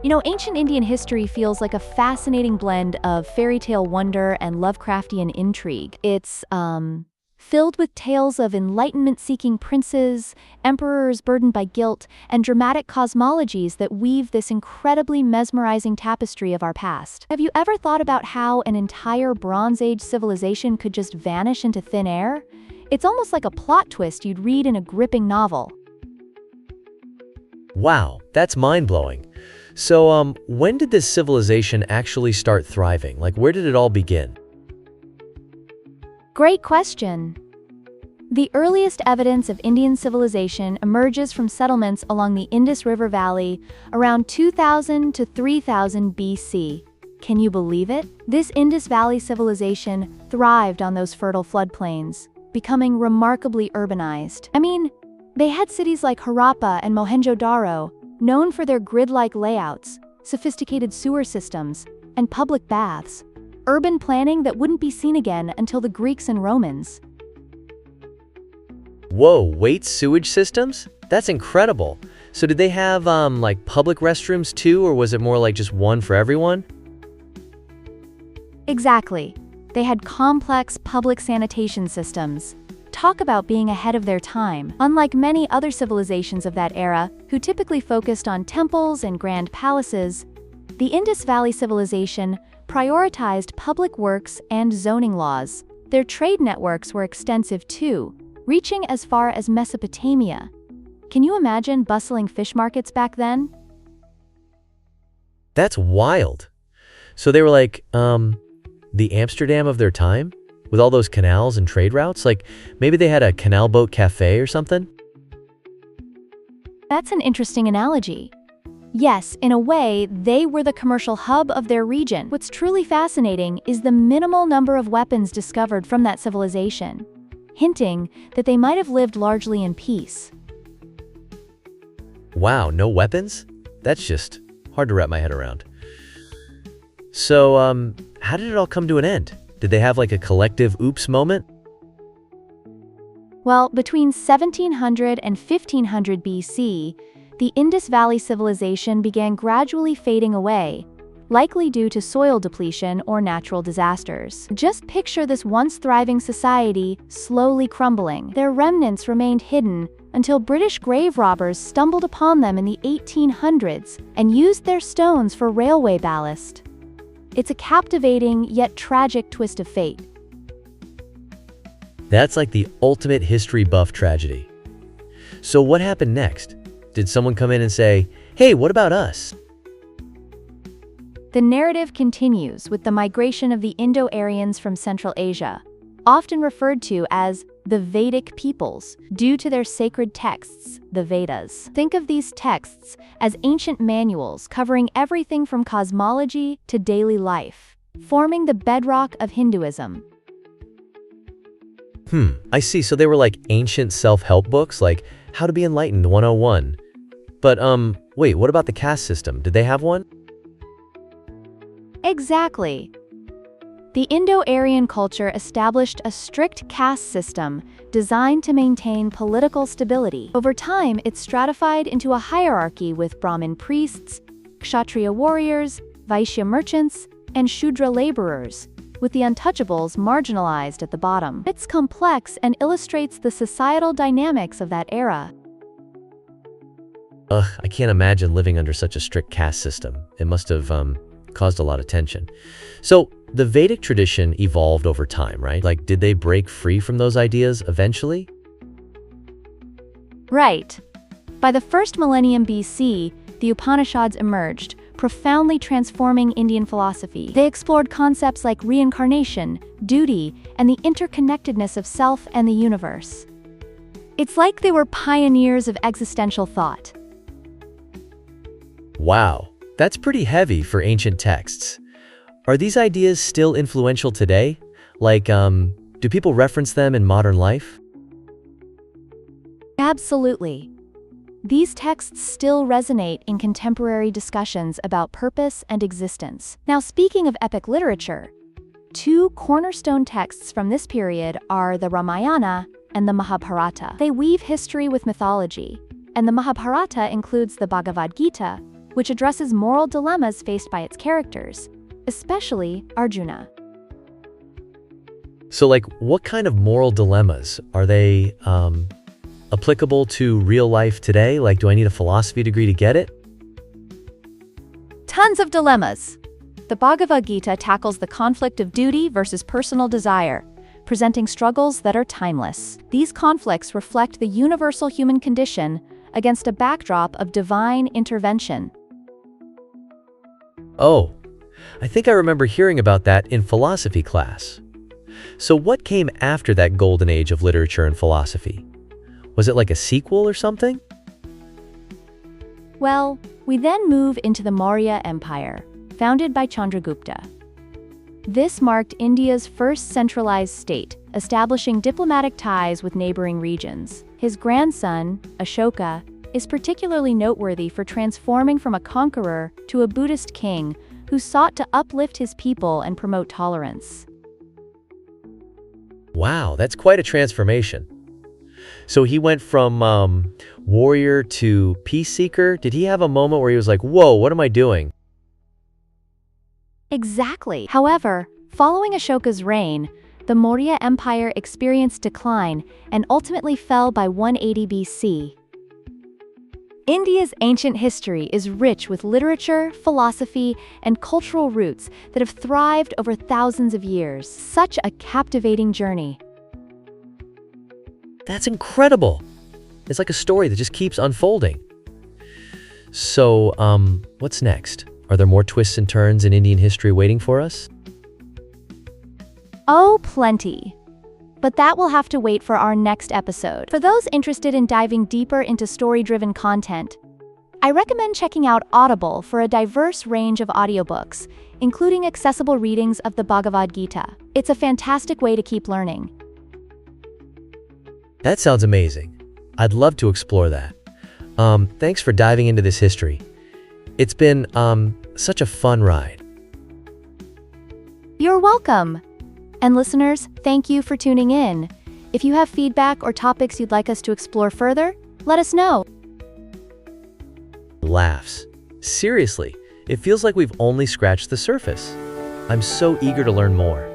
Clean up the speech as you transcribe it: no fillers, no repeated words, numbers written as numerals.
Ancient Indian history feels like a fascinating blend of fairy tale wonder and Lovecraftian intrigue. It's, filled with tales of enlightenment-seeking princes, emperors burdened by guilt, and dramatic cosmologies that weave this incredibly mesmerizing tapestry of our past. Have you ever thought about how an entire Bronze Age civilization could just vanish into thin air? It's almost like a plot twist you'd read in a gripping novel. Wow, that's mind-blowing. So, when did this civilization actually start thriving? Like, where did it all begin? Great question. The earliest evidence of Indian civilization emerges from settlements along the Indus River Valley around 2000 to 3000 BC. Can you believe it? This Indus Valley civilization thrived on those fertile floodplains, becoming remarkably urbanized. They had cities like Harappa and Mohenjo-Daro, known for their grid-like layouts, sophisticated sewer systems, and public baths. Urban planning that wouldn't be seen again until the Greeks and Romans. Whoa, wait, sewage systems? That's incredible. So did they have, like, public restrooms too, or was it more like just one for everyone? Exactly. They had complex public sanitation systems. Talk about being ahead of their time. Unlike many other civilizations of that era, who typically focused on temples and grand palaces, the Indus Valley civilization prioritized public works and zoning laws. Their trade networks were extensive too, reaching as far as Mesopotamia. Can you imagine bustling fish markets back then? That's wild. So they were like, the Amsterdam of their time? With all those canals and trade routes? Like, maybe they had a canal boat cafe or something? That's an interesting analogy. Yes, in a way, they were the commercial hub of their region. What's truly fascinating is the minimal number of weapons discovered from that civilization, hinting that they might have lived largely in peace. Wow, no weapons? That's just hard to wrap my head around. So, how did it all come to an end? Did they have like a collective oops moment? Well, between 1700 and 1500 BC, the Indus Valley civilization began gradually fading away, likely due to soil depletion or natural disasters. Just picture this once thriving society slowly crumbling. Their remnants remained hidden until British grave robbers stumbled upon them in the 1800s and used their stones for railway ballast. It's a captivating yet tragic twist of fate. That's like the ultimate history buff tragedy. So what happened next? Did someone come in and say, hey, what about us? The narrative continues with the migration of the Indo-Aryans from Central Asia, often referred to as the Vedic peoples, due to their sacred texts, the Vedas. Think of these texts as ancient manuals covering everything from cosmology to daily life, forming the bedrock of Hinduism. I see. So they were like ancient self-help books, like How to Be Enlightened 101. But, wait, what about the caste system? Did they have one? Exactly. The Indo-Aryan culture established a strict caste system designed to maintain political stability. Over time, it stratified into a hierarchy with Brahmin priests, Kshatriya warriors, Vaishya merchants, and Shudra laborers, with the untouchables marginalized at the bottom. It's complex and illustrates the societal dynamics of that era. I can't imagine living under such a strict caste system. It must have caused a lot of tension. So the Vedic tradition evolved over time, right? Like, did they break free from those ideas eventually? Right. By the first millennium BC, the Upanishads emerged, profoundly transforming Indian philosophy. They explored concepts like reincarnation, duty, and the interconnectedness of self and the universe. It's like they were pioneers of existential thought. Wow, that's pretty heavy for ancient texts. Are these ideas still influential today? Like, do people reference them in modern life? Absolutely. These texts still resonate in contemporary discussions about purpose and existence. Now, speaking of epic literature, two cornerstone texts from this period are the Ramayana and the Mahabharata. They weave history with mythology, and the Mahabharata includes the Bhagavad Gita, which addresses moral dilemmas faced by its characters, especially Arjuna. So, like, what kind of moral dilemmas are they applicable to real life today? Like, do I need a philosophy degree to get it? Tons of dilemmas. The Bhagavad Gita tackles the conflict of duty versus personal desire, presenting struggles that are timeless. These conflicts reflect the universal human condition against a backdrop of divine intervention. Oh, I think I remember hearing about that in philosophy class. So what came after that golden age of literature and philosophy? Was it like a sequel or something? Well, we then move into the Maurya Empire, founded by Chandragupta. This marked India's first centralized state, establishing diplomatic ties with neighboring regions. His grandson, Ashoka, is particularly noteworthy for transforming from a conqueror to a Buddhist king who sought to uplift his people and promote tolerance. Wow, that's quite a transformation. So he went from warrior to peace seeker. Did he have a moment where he was like, whoa, what am I doing? Exactly. However, following Ashoka's reign, the Maurya Empire experienced decline and ultimately fell by 180 BC. India's ancient history is rich with literature, philosophy, and cultural roots that have thrived over thousands of years. Such a captivating journey. That's incredible. It's like a story that just keeps unfolding. So, what's next? Are there more twists and turns in Indian history waiting for us? Oh, plenty. But that will have to wait for our next episode. For those interested in diving deeper into story-driven content, I recommend checking out Audible for a diverse range of audiobooks, including accessible readings of the Bhagavad Gita. It's a fantastic way to keep learning. That sounds amazing. I'd love to explore that. Thanks for diving into this history. It's been such a fun ride. You're welcome. And listeners, thank you for tuning in. If you have feedback or topics you'd like us to explore further, let us know. Laughs. Seriously, it feels like we've only scratched the surface. I'm so eager to learn more.